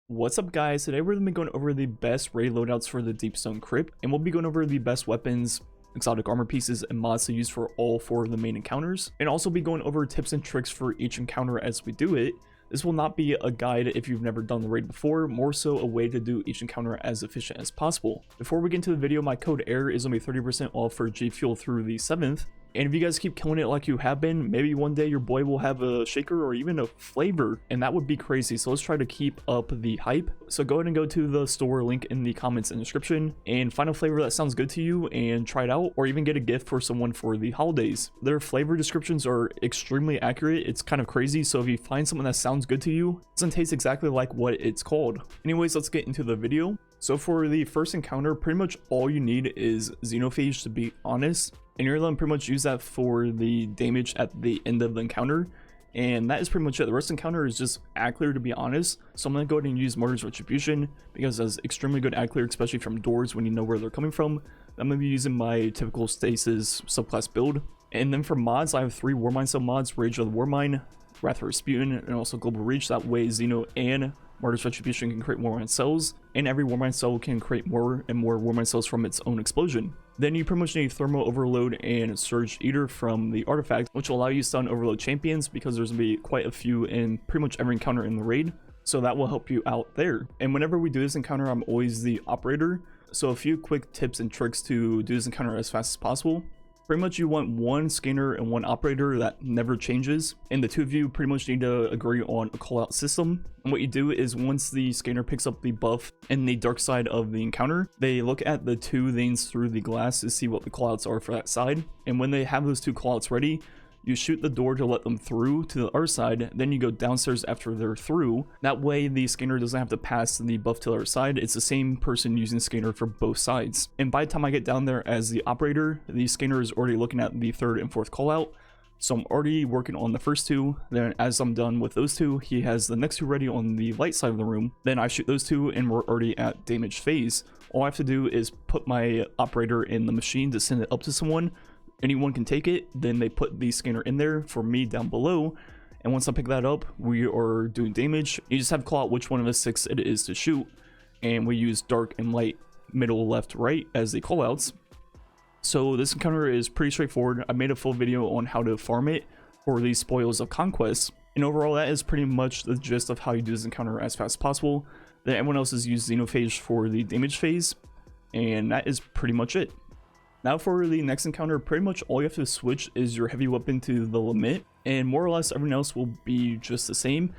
What's up guys, today we're going to be going over the best raid loadouts for the Deepstone Crypt, and we'll be going over the best weapons, exotic armor pieces, and mods to use for all four of the main encounters, and also be going over tips and tricks for each encounter as we do it. This will not be a guide if you've never done the raid before, more so a way to do each encounter as efficient as possible. Before we get into the video, my code AIR is going to be 30% off for G Fuel through the 7th. And if you guys keep killing it like you have been, maybe one day your boy will have a shaker or even a flavor, and that would be crazy. So let's try to keep up the hype. So go ahead and go to the store link in the comments and description and find a flavor that sounds good to you and try it out, or even get a gift for someone for the holidays. Their flavor descriptions are extremely accurate. It's kind of crazy. So if you find something that sounds good to you, it doesn't taste exactly like what it's called. Anyways, let's get into the video. So for the first encounter, pretty much all you need is Xenophage, to be honest. And you're going to pretty much use that for the damage at the end of the encounter. And that is pretty much it. The rest of the encounter is just ad clear, to be honest. So I'm going to go ahead and use Martyr's Retribution because that's extremely good ad clear, especially from doors when you know where they're coming from. I'm going to be using my typical Stasis subclass build. And then for mods, I have 3 Warmind sub mods: Rage of the Warmind, Wrath of Rasputin, and also Global Reach. That way Xeno and Martyr's Retribution can create Warmind cells, and every Warmind cell can create more and more Warmind cells from its own explosion. Then you pretty much need Thermal Overload and Surge Eater from the artifact, which will allow you to stun overload champions because there's going to be quite a few in pretty much every encounter in the raid. So that will help you out there. And whenever we do this encounter, I'm always the operator. So a few quick tips and tricks to do this encounter as fast as possible. Pretty much you want 1 scanner and 1 operator that never changes, and the 2 of you pretty much need to agree on a callout system. And what you do is once the scanner picks up the buff in the dark side of the encounter, they look at the 2 lanes through the glass to see what the callouts are for that side. And when they have those 2 callouts ready, you shoot the door to let them through to the other side, then you go downstairs after they're through. That way the scanner doesn't have to pass the buff to the other side. It's the same person using the scanner for both sides. And by the time I get down there as the operator, the scanner is already looking at the 3rd and 4th callout. So I'm already working on the first 2. Then as I'm done with those 2, he has the next 2 ready on the light side of the room. Then I shoot those 2 and we're already at damage phase. All I have to do is put my operator in the machine to send it up to someone. Anyone can take it, then they put the scanner in there for me down below, and once I pick that up, we are doing damage. You just have to call out which one of the 6 it is to shoot, and we use dark and light, middle, left, right as the callouts. So this encounter is pretty straightforward. I made a full video on how to farm it for the Spoils of Conquest, and overall that is pretty much the gist of how you do this encounter as fast as possible. Then everyone else has used Xenophage for the damage phase, and that is pretty much it. Now for the next encounter, pretty much all you have to switch is your heavy weapon to the Lament, and more or less everyone else will be just the same.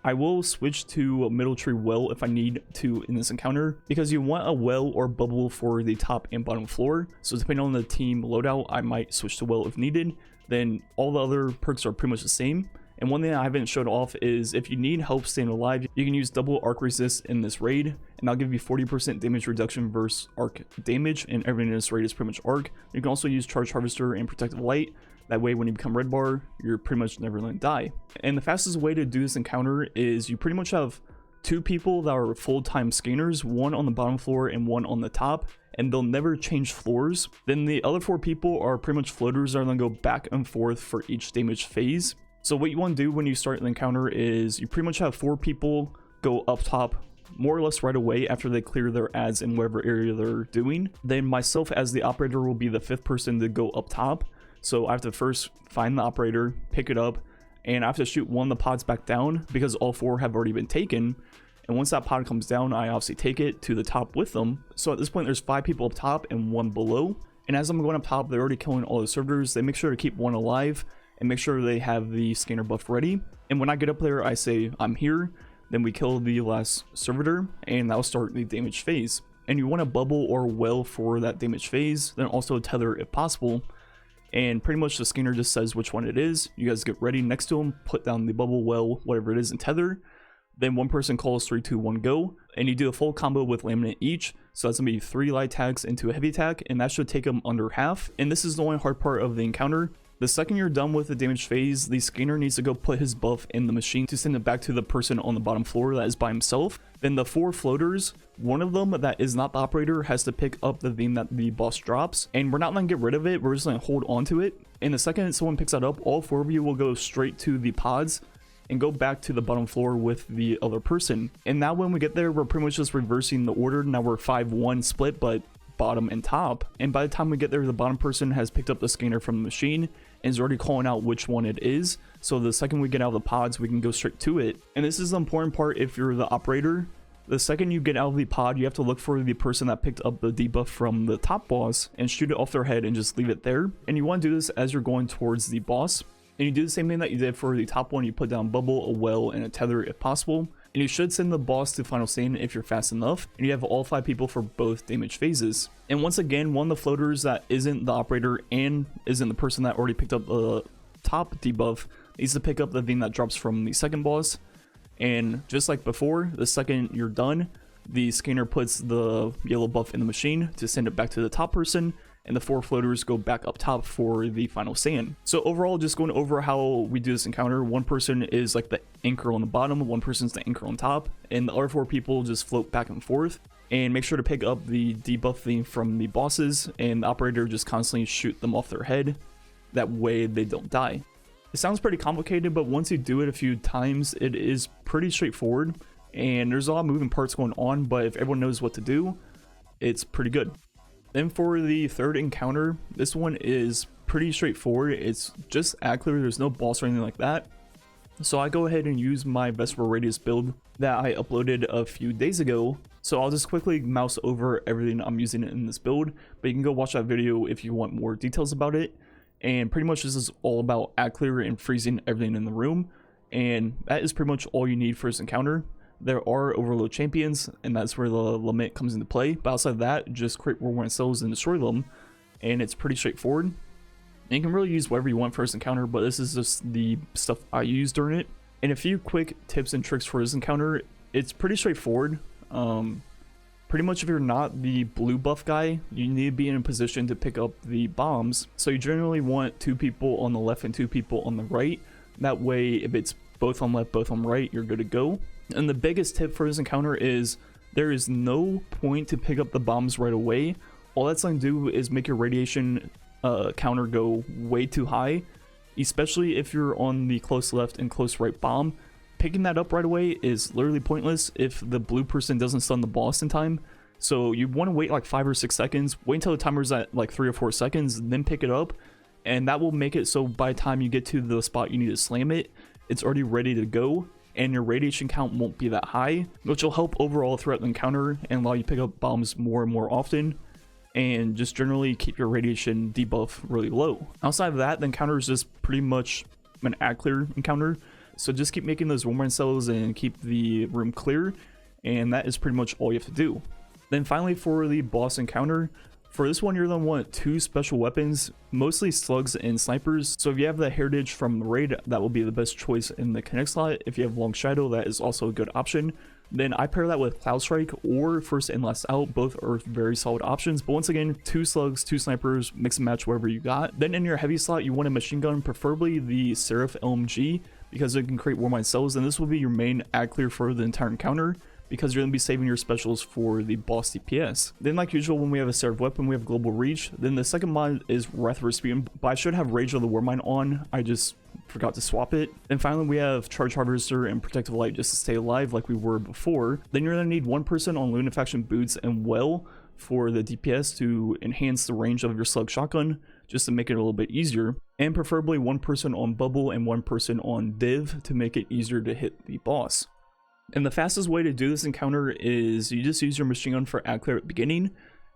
I will switch to a Middle Tree Well if I need to in this encounter, because you want a well or bubble for the top and bottom floor. So depending on the team loadout, I might switch to well if needed. Then all the other perks are pretty much the same. And one thing I haven't showed off is if you need help staying alive, you can use double arc resist in this raid, and I'll give you 40% damage reduction versus arc damage, and everything in this raid is pretty much arc. You can also use Charge Harvester and Protective Light. That way when you become red bar, you're pretty much never going to die. And the fastest way to do this encounter is you pretty much have 2 people that are full-time scanners, 1 on the bottom floor and 1 on the top, and they'll never change floors. Then the other 4 people are pretty much floaters that are going to go back and forth for each damage phase. So what you want to do when you start the encounter is you pretty much have 4 people go up top more or less right away after they clear their ads in whatever area they're doing. Then myself as the operator will be the 5th person to go up top. So I have to first find the operator, pick it up, and I have to shoot one of the pods back down because all 4 have already been taken. And once that pod comes down, I obviously take it to the top with them. So at this point there's 5 people up top and 1 below. And as I'm going up top, they're already killing all the servitors. They make sure to keep 1 alive and make sure they have the scanner buff ready. And when I get up there, I say I'm here. Then we kill the last servitor, and that'll start the damage phase. And you want a bubble or well for that damage phase, then also a tether if possible. And pretty much the scanner just says which one it is. You guys get ready next to them, put down the bubble, well, whatever it is, and tether. Then one person calls 3, 2, 1, go, and you do a full combo with laminate each. So that's gonna be 3 light attacks into a heavy attack, and that should take them under half. And this is the only hard part of the encounter. The second you're done with the damage phase, the scanner needs to go put his buff in the machine to send it back to the person on the bottom floor that is by himself. Then the 4 floaters, one of them that is not the operator has to pick up the thing that the boss drops, and we're not going to get rid of it, we're just going to hold on to it. And the second someone picks that up, all 4 of you will go straight to the pods and go back to the bottom floor with the other person. And now when we get there, we're pretty much just reversing the order. Now we're 5-1 split, but bottom and top. And by the time we get there, the bottom person has picked up the scanner from the machine and is already calling out which one it is. So the second we get out of the pods, we can go straight to it. And this is the important part if you're the operator. The second you get out of the pod, you have to look for the person that picked up the debuff from the top boss and shoot it off their head and just leave it there. And you want to do this as you're going towards the boss. And you do the same thing that you did for the top one. You put down bubble, a well, and a tether if possible. And you should send the boss to final stand if you're fast enough. And you have all 5 people for both damage phases. And once again, one of the floaters that isn't the operator and isn't the person that already picked up the top debuff needs to pick up the thing that drops from the second boss. And just like before, the second you're done, the scanner puts the yellow buff in the machine to send it back to the top person, and the 4 floaters go back up top for the final sand. So overall, just going over how we do this encounter, one person is like the anchor on the bottom, one person's the anchor on top, and the other 4 people just float back and forth. And make sure to pick up the debuff thing from the bosses, and the operator just constantly shoot them off their head. That way they don't die. It sounds pretty complicated, but once you do it a few times, it is pretty straightforward. And there's a lot of moving parts going on, but if everyone knows what to do, it's pretty good. Then for the third encounter, this one is pretty straightforward. It's just ad clear, there's no boss or anything like that. So I go ahead and use my Vesper Radius build that I uploaded a few days ago. So I'll just quickly mouse over everything I'm using in this build, but you can go watch that video if you want more details about it. And pretty much this is all about ad clear and freezing everything in the room. And that is pretty much all you need for this encounter. There are overload champions, and that's where the limit comes into play. But outside of that, just create worldwide cells and destroy them, and it's pretty straightforward. And you can really use whatever you want for this encounter, but this is just the stuff I use during it. And a few quick tips and tricks for this encounter. It's pretty straightforward. Pretty much if you're not the blue buff guy, you need to be in a position to pick up the bombs. So you generally want 2 people on the left and 2 people on the right. That way, if it's both on left, both on right, you're good to go. And the biggest tip for this encounter is there is no point to pick up the bombs right away. All that's going to do is make your radiation counter go way too high, especially if you're on the close left and close right bomb. Picking that up right away is literally pointless if the blue person doesn't stun the boss in time. So you want to wait like 5 or 6 seconds, wait until the timer's at like 3 or 4 seconds, then pick it up. And that will make it so by the time you get to the spot you need to slam it, it's already ready to go. And your radiation count won't be that high, which will help overall throughout the encounter and allow you to pick up bombs more and more often, and just generally keep your radiation debuff really low. Outside of that, the encounter is just pretty much an ad clear encounter, so just keep making those warm cells and keep the room clear, and that is pretty much all you have to do. Then finally for the boss encounter, for this one, you're going to want 2 special weapons, mostly slugs and snipers. So if you have the heritage from the raid, that will be the best choice in the connect slot. If you have long shadow, that is also a good option. Then I pair that with Cloud Strike or First and Last Out. Both are very solid options. But once again, 2 slugs, 2 snipers, mix and match whatever you got. Then in your heavy slot, you want a machine gun, preferably the Seraph LMG, because it can create warm cells. And this will be your main ad clear for the entire encounter, because you're going to be saving your specials for the boss DPS. Then like usual, when we have a Seraph weapon, we have Global Reach. Then the second mod is Wrath of Rasputin, but I should have Rage of the Warmind on. I just forgot to swap it. And finally, we have Charge Harvester and Protective Light just to stay alive like we were before. Then you're going to need 1 person on Lunafaction Boots and Well for the DPS to enhance the range of your slug shotgun, just to make it a little bit easier. And preferably 1 person on Bubble and 1 person on Div to make it easier to hit the boss. And the fastest way to do this encounter is you just use your machine gun for ad clear at the beginning,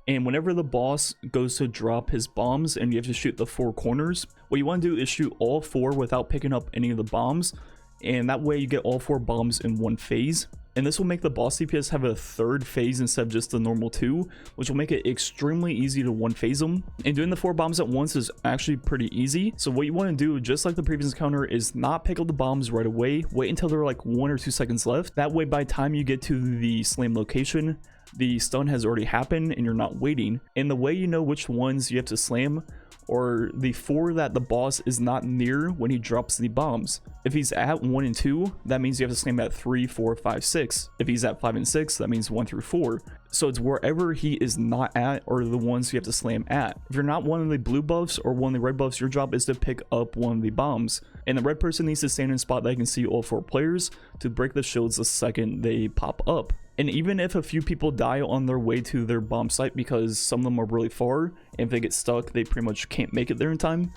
and whenever the boss goes to drop his bombs and you have to shoot the 4 corners, what you want to do is shoot all 4 without picking up any of the bombs, and that way you get all 4 bombs in one phase. And this will make the boss DPS have a 3rd phase instead of just the normal 2, which will make it extremely easy to 1-phase them. And doing the 4 bombs at once is actually pretty easy. So what you want to do, just like the previous encounter, is not pick up the bombs right away. Wait until there are like 1 or 2 seconds left. That way by the time you get to the slam location, the stun has already happened and you're not waiting. And the way you know which ones you have to slam or the 4 that the boss is not near when he drops the bombs. If he's at 1 and 2, that means you have to slam at 3, 4, 5, 6. If he's at 5 and 6, that means 1 through 4. So it's wherever he is not at or the ones you have to slam at. If you're not one of the blue buffs or one of the red buffs, your job is to pick up one of the bombs. And the red person needs to stand in a spot that can see all 4 players to break the shields the second they pop up. And even if a few people die on their way to their bomb site because some of them are really far, and if they get stuck, they pretty much can't make it there in time,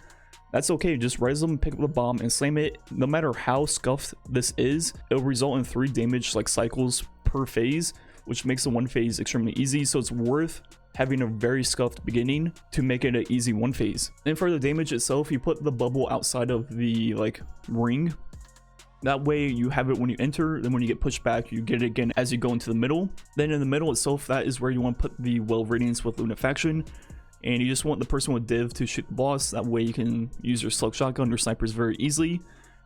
that's okay. Just res them, pick up the bomb, and slam it. No matter how scuffed this is, it'll result in 3 damage like cycles per phase, which makes the one phase extremely easy. So it's worth having a very scuffed beginning to make it an easy one phase. And for the damage itself, you put the bubble outside of the ring. That way you have it when you enter, then when you get pushed back, you get it again as you go into the middle. Then in the middle itself, that is where you want to put the well radiance with lunafaction. And you just want the person with div to shoot the boss. That way you can use your slug shotgun or snipers very easily.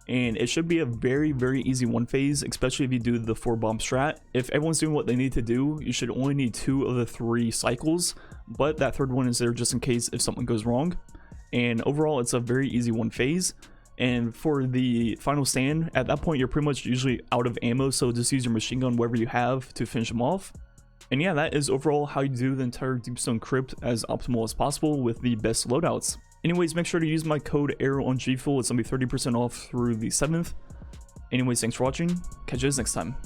And it should be a very, very easy one phase, especially if you do the 4 bomb strat. If everyone's doing what they need to do, you should only need 2 of the 3 cycles. But that 3rd one is there just in case if something goes wrong. And overall, it's a very easy one phase. And for the final stand, at that point you're pretty much usually out of ammo, so just use your machine gun wherever you have to finish them off. And yeah, that is overall how you do the entire Deepstone Crypt as optimal as possible with the best loadouts. Anyways, make sure to use my code Ehroar on GFuel. It's gonna be 30% off through the 7th. Anyways, thanks for watching. Catch you guys next time.